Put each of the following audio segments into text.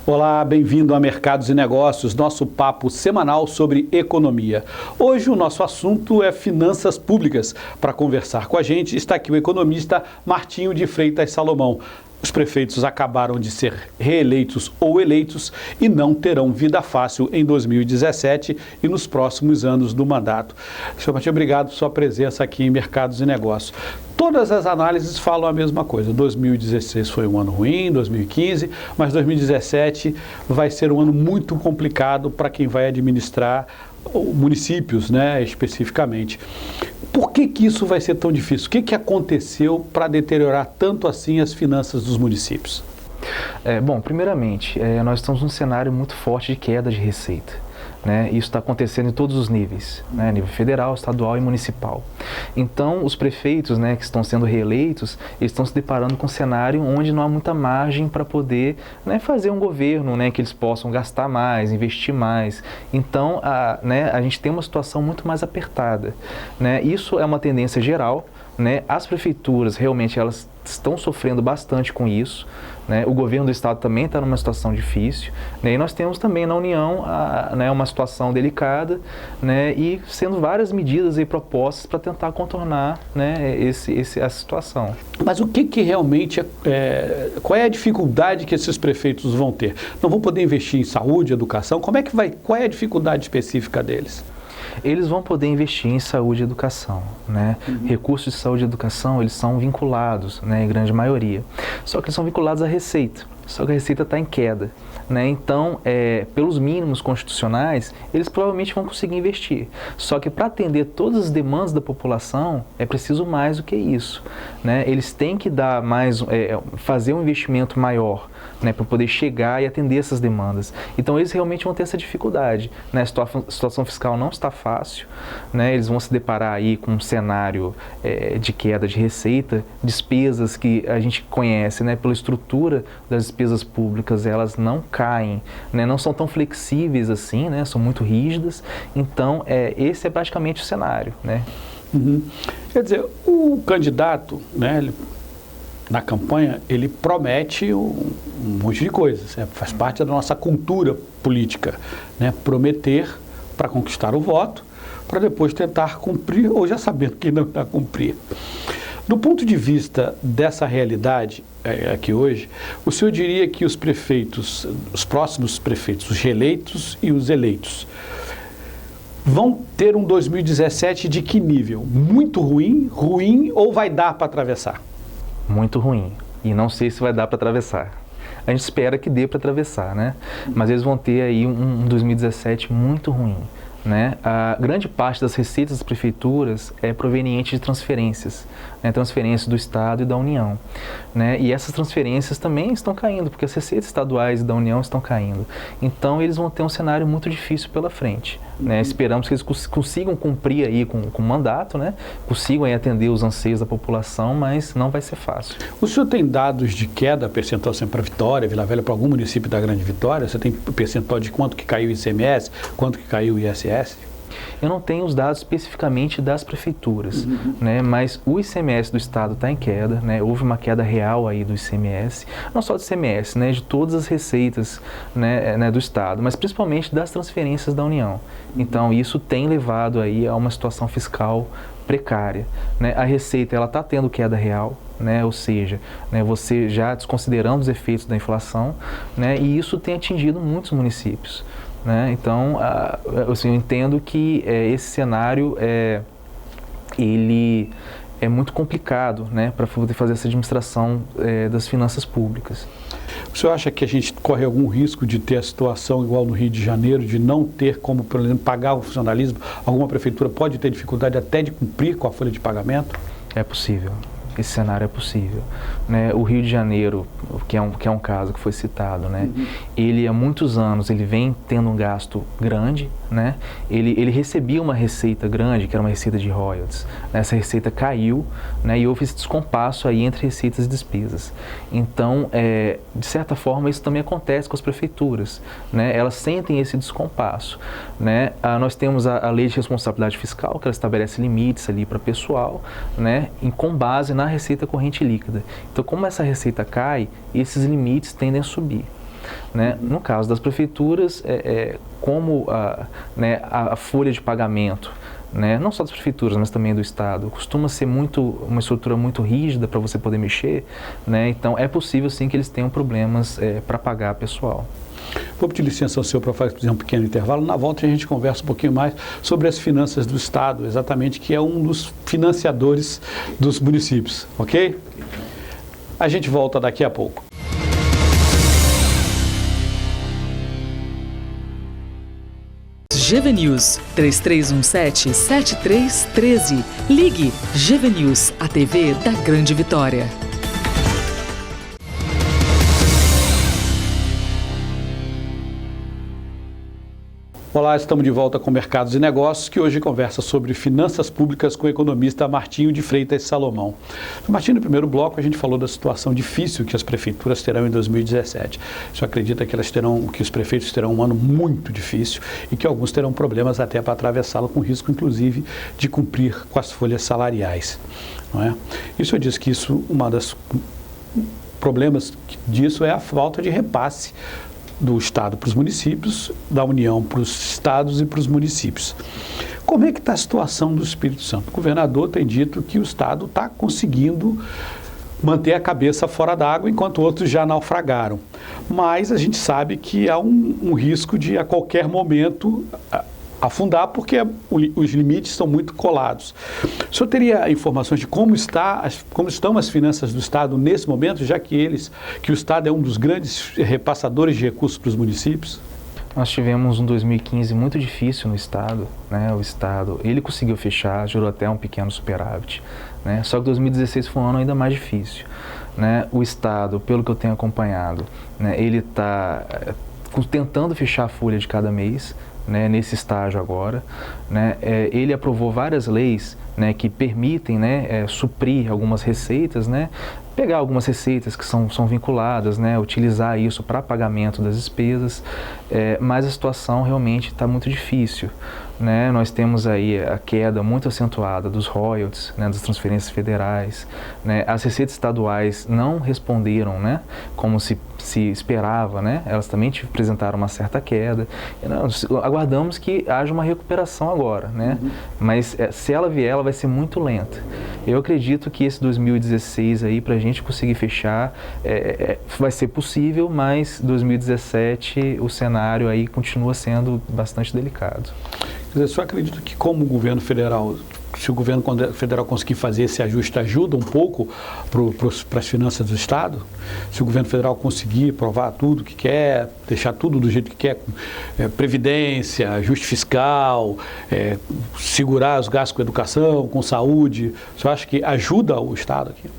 Olá, bem-vindo a Mercados e Negócios, nosso papo semanal sobre economia. Hoje o nosso assunto é finanças públicas. Para conversar com a gente está aqui o economista Martinho de Freitas Salomão. Os prefeitos acabaram de ser reeleitos ou eleitos e não terão vida fácil em 2017 e nos próximos anos do mandato. Senhor Martinho, obrigado por sua presença aqui em Mercados e Negócios. Todas as análises falam a mesma coisa. 2016 foi um ano ruim, 2015, mas 2017 vai ser um ano muito complicado para quem vai administrar municípios, né, especificamente. Por que isso vai ser tão difícil? O que aconteceu para deteriorar tanto assim as finanças dos municípios? Bom, primeiramente, nós estamos num cenário muito forte de queda de receita. Né? Isso está acontecendo em todos os níveis, né? Nível federal, estadual e municipal. Então, os prefeitos, né, que estão sendo reeleitos, eles estão se deparando com um cenário onde não há muita margem para poder, né, fazer um governo, né, que eles possam gastar mais, investir mais. Então, a gente tem uma situação muito mais apertada. Né? Isso é uma tendência geral. Né? As prefeituras, realmente, elas estão sofrendo bastante com isso. Né? O governo do estado também está numa situação difícil. Né? E nós temos também na União né, uma situação delicada, né? E sendo várias medidas aí propostas para tentar contornar, né, a situação. Mas o que realmente, qual é a dificuldade que esses prefeitos vão ter? Não vão poder investir em saúde, educação? Qual é a dificuldade específica deles? Eles vão poder investir em saúde e educação, né? Recursos de saúde e educação, eles são vinculados, né, em grande maioria. Só que eles são vinculados à receita, só que a receita está em queda, né? Então, pelos mínimos constitucionais, eles provavelmente vão conseguir investir. Só que para atender todas as demandas da população, é preciso mais do que isso, né? Eles têm que dar mais, fazer um investimento maior, né, para poder chegar e atender essas demandas. Então, eles realmente vão ter essa dificuldade. Né? A situação fiscal não está fácil, né? Eles vão se deparar aí com um cenário de queda de receita, despesas que a gente conhece, né, pela estrutura das despesas públicas, elas não caem, né? Não são tão flexíveis assim, né? São muito rígidas. Então, esse é praticamente o cenário. Né? Quer dizer, o candidato, né, na campanha, ele promete um monte de coisas, faz parte da nossa cultura política, né? Prometer para conquistar o voto, para depois tentar cumprir, ou já sabendo que não vai cumprir. Do ponto de vista dessa realidade aqui hoje, o senhor diria que os prefeitos, os próximos prefeitos, os reeleitos e os eleitos, vão ter um 2017 de que nível? Muito ruim, ruim ou vai dar para atravessar? Muito ruim, e não sei se vai dar para atravessar. A gente espera que dê para atravessar, né? Mas eles vão ter aí um 2017 muito ruim, né? A grande parte das receitas das prefeituras é proveniente de transferências, né? Transferências do Estado e da União, né? E essas transferências também estão caindo, porque as receitas estaduais e da União estão caindo. Então, eles vão ter um cenário muito difícil pela frente, né? Esperamos que eles consigam cumprir aí com o mandato, né? Consigam aí atender os anseios da população, mas não vai ser fácil. O senhor tem dados de queda percentual sempre para Vitória, Vila Velha, para algum município da Grande Vitória? Você tem percentual de quanto que caiu o ICMS, quanto que caiu o ISS? Eu não tenho os dados especificamente das prefeituras, né? Mas o ICMS do estado está em queda, né? Houve uma queda real aí do ICMS, não só do ICMS, né? De todas as receitas, né, do estado, mas principalmente das transferências da União. Então, isso tem levado aí a uma situação fiscal precária, né? A receita, ela está tendo queda real, né? Ou seja, né, você já desconsiderando os efeitos da inflação, né? E isso tem atingido muitos municípios. Né? Então, assim, eu entendo que esse cenário ele é muito complicado, né, para poder fazer essa administração das finanças públicas. O senhor acha que a gente corre algum risco de ter a situação igual no Rio de Janeiro, de não ter como, por exemplo, pagar o funcionalismo? Alguma prefeitura pode ter dificuldade até de cumprir com a folha de pagamento? É possível. Esse cenário é possível, né? O Rio de Janeiro, que é um caso que foi citado, né? Ele há muitos anos ele vem tendo um gasto grande, né? Ele recebia uma receita grande, que era uma receita de royalties. Essa receita caiu, né? E houve esse descompasso aí entre receitas e despesas. Então, de certa forma, isso também acontece com as prefeituras, né? Elas sentem esse descompasso, né? Nós temos a Lei de Responsabilidade Fiscal, que ela estabelece limites ali para pessoal, né? Com base na receita corrente líquida. Então, como essa receita cai, esses limites tendem a subir. né? No caso das prefeituras, como a folha de pagamento, né, não só das prefeituras, mas também do Estado, costuma ser uma estrutura muito rígida para você poder mexer, né? Então é possível sim que eles tenham problemas para pagar pessoal. Vou pedir licença ao senhor para fazer um pequeno intervalo. Na volta a gente conversa um pouquinho mais sobre as finanças do Estado, exatamente, que é um dos financiadores dos municípios, ok? A gente volta daqui a pouco. GV News 3317-7313. Ligue GV News, a TV da Grande Vitória. Olá, estamos de volta com Mercados e Negócios, que hoje conversa sobre finanças públicas com o economista Martinho de Freitas Salomão. Martinho, no primeiro bloco, a gente falou da situação difícil que as prefeituras terão em 2017. O senhor acredita que os prefeitos terão um ano muito difícil e que alguns terão problemas até para atravessá-lo, com risco, inclusive, de cumprir com as folhas salariais, não é? E o senhor disse que uma das problemas disso é a falta de repasse do Estado para os municípios, da União para os estados e para os municípios. Como é que está a situação do Espírito Santo? O governador tem dito que o Estado está conseguindo manter a cabeça fora d'água, enquanto outros já naufragaram. Mas a gente sabe que há um risco de, a qualquer momento, afundar, porque os limites são muito colados. O senhor teria informações de como estão as finanças do Estado nesse momento, já que o Estado é um dos grandes repassadores de recursos para os municípios? Nós tivemos um 2015 muito difícil no Estado, né? O Estado, ele conseguiu fechar, gerou até um pequeno superávit, né? Só que 2016 foi um ano ainda mais difícil, né? O Estado, pelo que eu tenho acompanhado, né, ele está tentando fechar a folha de cada mês, né, nesse estágio agora, né? Ele aprovou várias leis, né, que permitem, né, suprir algumas receitas, né, pegar algumas receitas que são vinculadas, né, utilizar isso para pagamento das despesas, mas a situação realmente está muito difícil, né? Nós temos aí a queda muito acentuada dos royalties, né, das transferências federais, né? As receitas estaduais não responderam, né, como se esperava, né? Elas também apresentaram uma certa queda. Nós aguardamos que haja uma recuperação agora, né? Mas se ela vier, ela vai ser muito lenta. Eu acredito que esse 2016 aí, para a gente conseguir fechar, vai ser possível, mas 2017 o cenário aí continua sendo bastante delicado. Quer dizer, o senhor acredita que como o governo federal, se o governo federal conseguir fazer esse ajuste, ajuda um pouco para as finanças do Estado? Se o governo federal conseguir aprovar tudo que quer, deixar tudo do jeito que quer, previdência, ajuste fiscal, segurar os gastos com educação, com saúde, o senhor acha que ajuda o Estado aqui?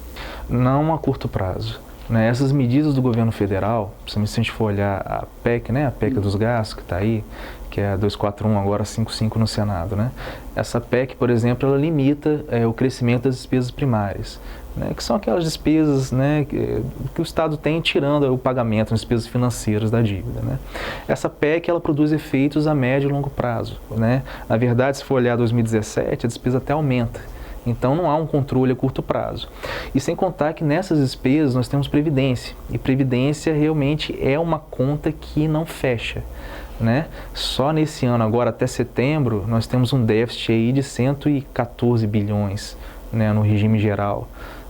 Não a curto prazo. Né? Essas medidas do governo federal, principalmente se a gente for olhar a PEC, né? A PEC dos gastos que está aí, que é a 241, agora 55 no Senado, né? Essa PEC, por exemplo, ela limita o crescimento das despesas primárias, né? Que são aquelas despesas, né, que o Estado tem tirando o pagamento, as despesas financeiras da dívida, né? Essa PEC, ela produz efeitos a médio e longo prazo, né? Na verdade, se for olhar 2017, a despesa até aumenta. Então não há um controle a curto prazo. E sem contar que nessas despesas nós temos previdência. E previdência realmente é uma conta que não fecha, né? Só nesse ano, agora até setembro, nós temos um déficit aí de 114 bilhões, né, no regime geral,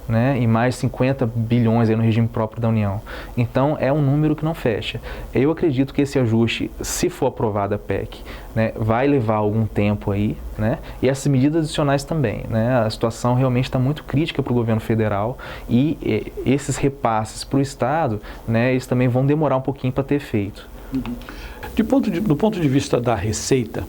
né, e mais 50 bilhões aí no regime próprio da União. Então é um número que não fecha. Eu acredito que esse ajuste, se for aprovada a PEC, né, vai levar algum tempo aí, né, e essas medidas adicionais também, né, a situação realmente está muito crítica para o governo federal e esses repasses para o Estado, né, eles também vão demorar um pouquinho para ter efeito. Do ponto de vista da receita,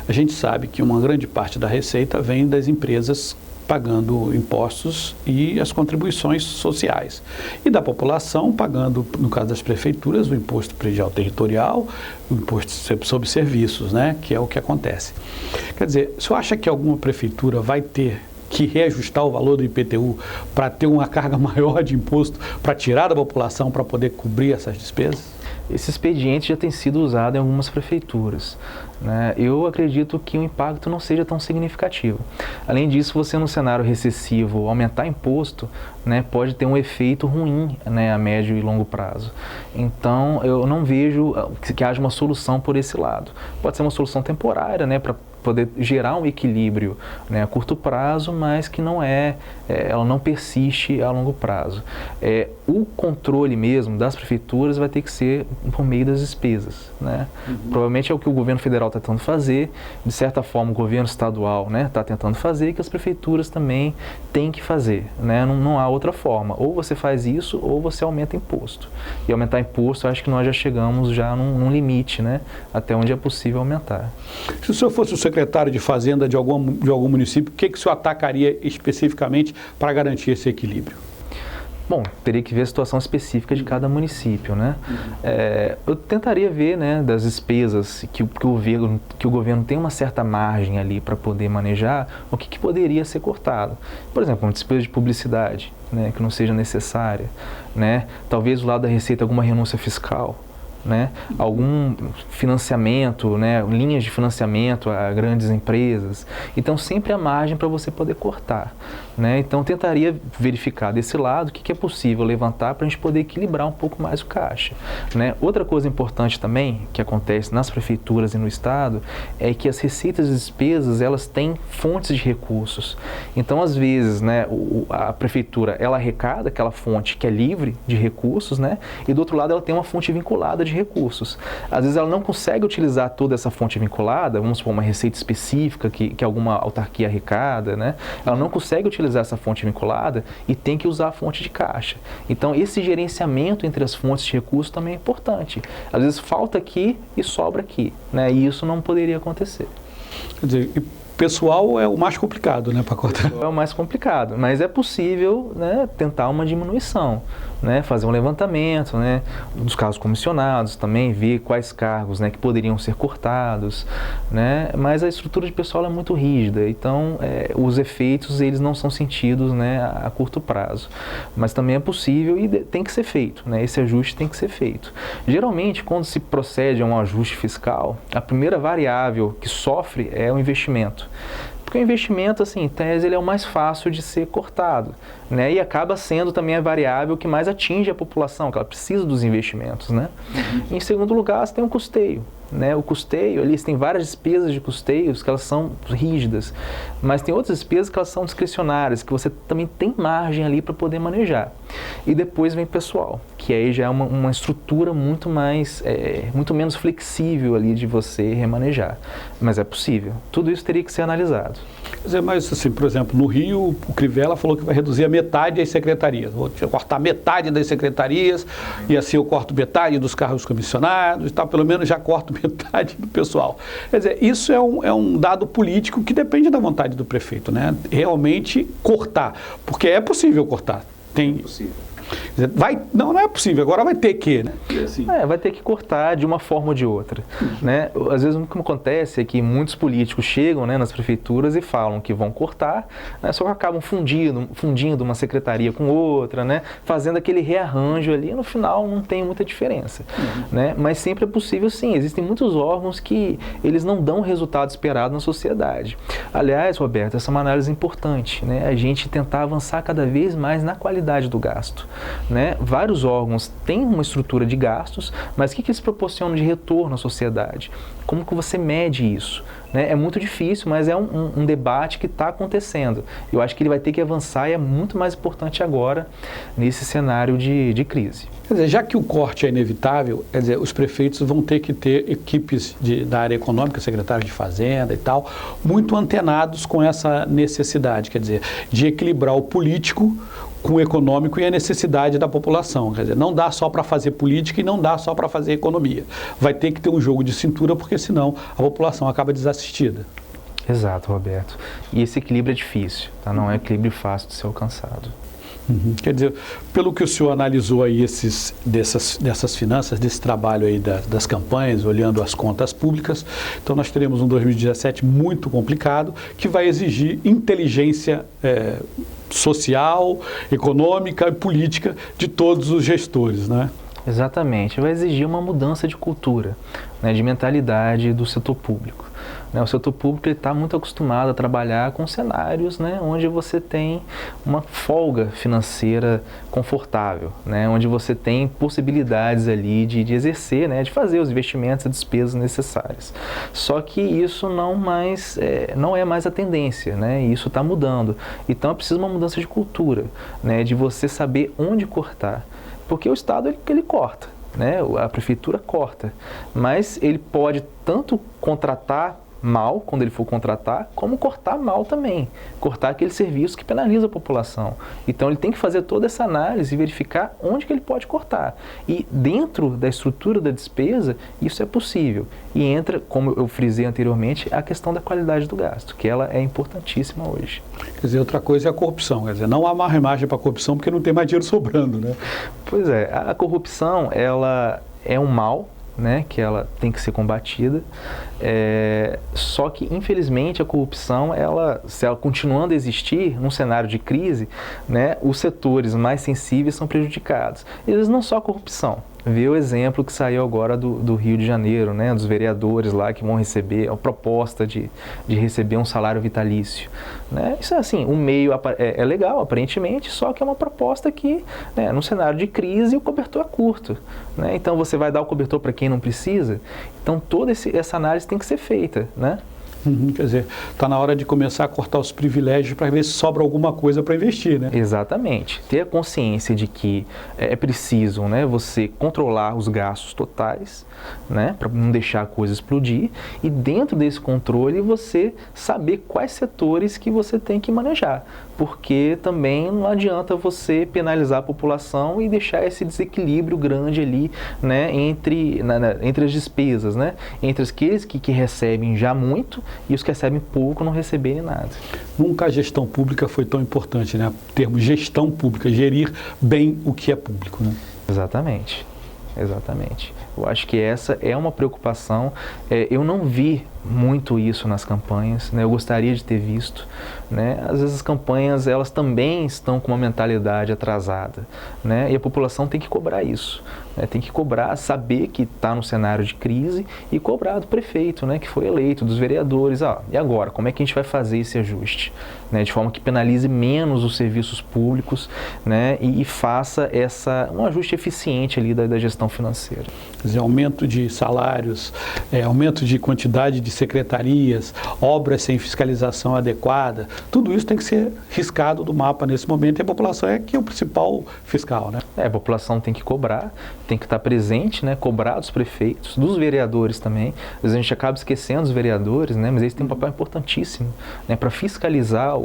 a gente sabe que uma grande parte da receita vem das empresas pagando impostos e as contribuições sociais. E da população pagando, no caso das prefeituras, o imposto predial territorial, o imposto sobre serviços, né, que é o que acontece. Quer dizer, o senhor acha que alguma prefeitura vai ter que reajustar o valor do IPTU para ter uma carga maior de imposto para tirar da população para poder cobrir essas despesas? Esse expediente já tem sido usado em algumas prefeituras, né? Eu acredito que o impacto não seja tão significativo. Além disso, você no cenário recessivo aumentar imposto, né, pode ter um efeito ruim, né, a médio e longo prazo. Então, eu não vejo que haja uma solução por esse lado. Pode ser uma solução temporária, né, para poder gerar um equilíbrio, né, a curto prazo, mas que ela não persiste a longo prazo. O controle mesmo das prefeituras vai ter que ser por meio das despesas, né? Provavelmente é o que o governo federal está tentando fazer, de certa forma o governo estadual, né, está tentando fazer, e que as prefeituras também têm que fazer, né? Não há outra forma, ou você faz isso ou você aumenta imposto. E aumentar imposto, eu acho que nós já chegamos num limite, né, até onde é possível aumentar. Se o senhor fosse o secretário de Fazenda de algum município, o que o senhor atacaria especificamente para garantir esse equilíbrio? Bom, teria que ver a situação específica de cada município, né? Eu tentaria ver, né, das despesas que o governo tem uma certa margem ali para poder manejar, o que poderia ser cortado. Por exemplo, uma despesa de publicidade, né, que não seja necessária, né? Talvez do lado da Receita alguma renúncia fiscal, né? Algum financiamento, né? Linhas de financiamento a grandes empresas. Então sempre há margem para você poder cortar, né? Então tentaria verificar desse lado o que é possível levantar para a gente poder equilibrar um pouco mais o caixa, né? Outra coisa importante também que acontece nas prefeituras e no estado é que as receitas e despesas, elas têm fontes de recursos. Então às vezes, né, a prefeitura ela arrecada aquela fonte que é livre de recursos, né? E do outro lado ela tem uma fonte vinculada de recursos. Às vezes ela não consegue utilizar toda essa fonte vinculada, vamos supor uma receita específica que alguma autarquia arrecada, né? Ela não consegue utilizar essa fonte vinculada e tem que usar a fonte de caixa. Então esse gerenciamento entre as fontes de recursos também é importante. Às vezes falta aqui e sobra aqui, né? E isso não poderia acontecer. Quer dizer, pessoal é o mais complicado, né, para cortar? É o mais complicado, mas é possível, né, tentar uma diminuição, né, fazer um levantamento, né, dos cargos comissionados, também ver quais cargos, né, que poderiam ser cortados, né, mas a estrutura de pessoal é muito rígida, então os efeitos eles não são sentidos, né, a curto prazo, mas também é possível e tem que ser feito, né, esse ajuste tem que ser feito. Geralmente, quando se procede a um ajuste fiscal, a primeira variável que sofre é o investimento. Porque o investimento, assim, em tese, ele é o mais fácil de ser cortado, né? E acaba sendo também a variável que mais atinge a população, que ela precisa dos investimentos, né? Em segundo lugar, você tem o custeio, né? O custeio, ali tem várias despesas de custeios que elas são rígidas, mas tem outras despesas que elas são discricionárias, que você também tem margem ali para poder manejar. E depois vem pessoal, que aí já é uma estrutura muito menos flexível ali de você remanejar. Mas é possível. Tudo isso teria que ser analisado. Quer dizer, mas assim, por exemplo, no Rio, o Crivella falou que vai reduzir a metade das secretarias. Vou cortar metade das secretarias e assim eu corto metade dos cargos comissionados e tal, pelo menos já corto metade do pessoal. Quer dizer, isso é um dado político que depende da vontade do prefeito, né? Realmente cortar, porque é possível cortar. É possível. Não é possível, agora vai ter que, né? Assim. Vai ter que cortar de uma forma ou de outra, né? Às vezes o que acontece é que muitos políticos chegam, né, nas prefeituras e falam que vão cortar, né, só que acabam fundindo uma secretaria com outra, né, fazendo aquele rearranjo ali, e no final não tem muita diferença, né? Mas sempre é possível sim, existem muitos órgãos que eles não dão o resultado esperado na sociedade. Aliás, Roberto, essa é uma análise importante, né? A gente tentar avançar cada vez mais na qualidade do gasto. Né? Vários órgãos têm uma estrutura de gastos, mas o que eles proporcionam de retorno à sociedade? Como que você mede isso? Né? É muito difícil, mas é um debate que está acontecendo. Eu acho que ele vai ter que avançar e é muito mais importante agora nesse cenário de crise. Quer dizer, já que o corte é inevitável, quer dizer, os prefeitos vão ter que ter equipes da área econômica, secretários de Fazenda e tal, muito antenados com essa necessidade, quer dizer, de equilibrar o político com o econômico e a necessidade da população. Quer dizer, não dá só para fazer política e não dá só para fazer economia. Vai ter que ter um jogo de cintura, porque senão a população acaba desassistida. Exato, Roberto. E esse equilíbrio é difícil, tá? Não é um equilíbrio fácil de ser alcançado. Quer dizer, pelo que o senhor analisou aí dessas finanças, desse trabalho aí das campanhas, olhando as contas públicas, então nós teremos um 2017 muito complicado, que vai exigir inteligência social, econômica e política de todos os gestores, né? Exatamente, vai exigir uma mudança de cultura, né, de mentalidade do setor público. O setor público está muito acostumado a trabalhar com cenários, né, onde você tem uma folga financeira confortável, né, onde você tem possibilidades ali de exercer, né, de fazer os investimentos e despesas necessárias. Só que isso não é mais a tendência, né, e isso está mudando. Então é preciso uma mudança de cultura, né, de você saber onde cortar. Porque o Estado ele corta, né? A prefeitura corta, mas ele pode tanto contratar mal, quando ele for contratar, como cortar mal também, cortar aquele serviço que penaliza a população. Então ele tem que fazer toda essa análise e verificar onde que ele pode cortar. E dentro da estrutura da despesa, isso é possível. E entra, como eu frisei anteriormente, a questão da qualidade do gasto, que ela é importantíssima hoje. Quer dizer, outra coisa é a corrupção, quer dizer, não há margem para a corrupção porque não tem mais dinheiro sobrando, né? Pois é, a corrupção, ela é um mal, né, que ela tem que ser combatida, só que infelizmente a corrupção, se ela continuando a existir num cenário de crise, né, os setores mais sensíveis são prejudicados. E às vezes não só a corrupção. Vê o exemplo que saiu agora do Rio de Janeiro, né, dos vereadores lá que vão receber a proposta de receber um salário vitalício. Né? Isso é assim, o meio é legal aparentemente, só que é uma proposta que, né, no cenário de crise, o cobertor é curto. Né? Então você vai dar o cobertor para quem não precisa? Então toda essa análise tem que ser feita, né? Quer dizer, está na hora de começar a cortar os privilégios para ver se sobra alguma coisa para investir, né? Exatamente. Ter a consciência de que é preciso, né, você controlar os gastos totais, né, para não deixar a coisa explodir, e dentro desse controle você saber quais setores que você tem que manejar, porque também não adianta você penalizar a população e deixar esse desequilíbrio grande ali, né, entre as despesas, né, entre aqueles que recebem já muito e os que recebem pouco não receberem nada. Nunca a gestão pública foi tão importante, né? O termo gestão pública, gerir bem o que é público, né? Exatamente. Exatamente. Eu acho que essa é uma preocupação. Eu não vi muito isso nas campanhas, né? Eu gostaria de ter visto, né? Às vezes as campanhas, elas também estão com uma mentalidade atrasada, né? E a população tem que cobrar isso, né? Tem que cobrar, saber que está no cenário de crise e cobrar do prefeito, né? Que foi eleito, dos vereadores. E agora, como é que a gente vai fazer esse ajuste? Né? De forma que penalize menos os serviços públicos, né? E faça um ajuste eficiente ali da gestão financeira. Quer dizer, aumento de salários, aumento de quantidade de secretarias, obras sem fiscalização adequada, tudo isso tem que ser riscado do mapa nesse momento, e a população é que é o principal fiscal, né? A população tem que cobrar, tem que estar presente, né? Cobrar dos prefeitos, dos vereadores também. Às vezes a gente acaba esquecendo os vereadores, né? Mas eles têm um papel importantíssimo, né? Para fiscalizar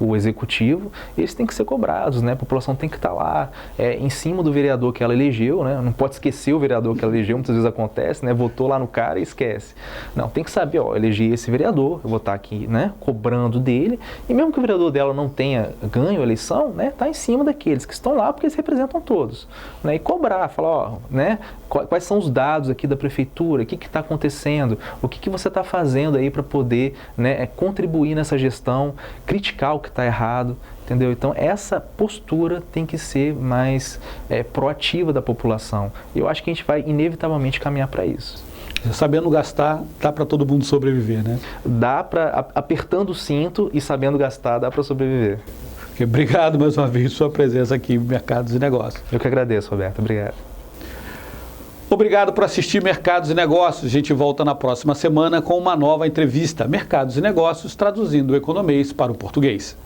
o executivo, eles têm que ser cobrados, né? A população tem que estar lá em cima do vereador que ela elegeu, né? Não pode esquecer o vereador que ela elegeu, muitas vezes acontece, né? Votou lá no cara e esquece. Não, tem que saber, elegi esse vereador, eu vou estar aqui, né? Cobrando dele, e mesmo que o vereador dela não tenha ganho a eleição, né? Tá em cima daqueles que estão lá porque eles representam todos, né? E cobrar, falar, né? Quais são os dados aqui da prefeitura, o que está acontecendo, o que você está fazendo aí para poder, né, contribuir nessa gestão, criticar o que está errado, entendeu? Então essa postura tem que ser mais proativa da população. Eu acho que a gente vai inevitavelmente caminhar para isso. Sabendo gastar, dá para todo mundo sobreviver, né? Dá para, apertando o cinto e sabendo gastar, dá para sobreviver. Obrigado mais uma vez por sua presença aqui no Mercados e Negócios. Eu que agradeço, Roberto. Obrigado. Obrigado por assistir Mercados e Negócios. A gente volta na próxima semana com uma nova entrevista. Mercados e Negócios, traduzindo o economês para o português.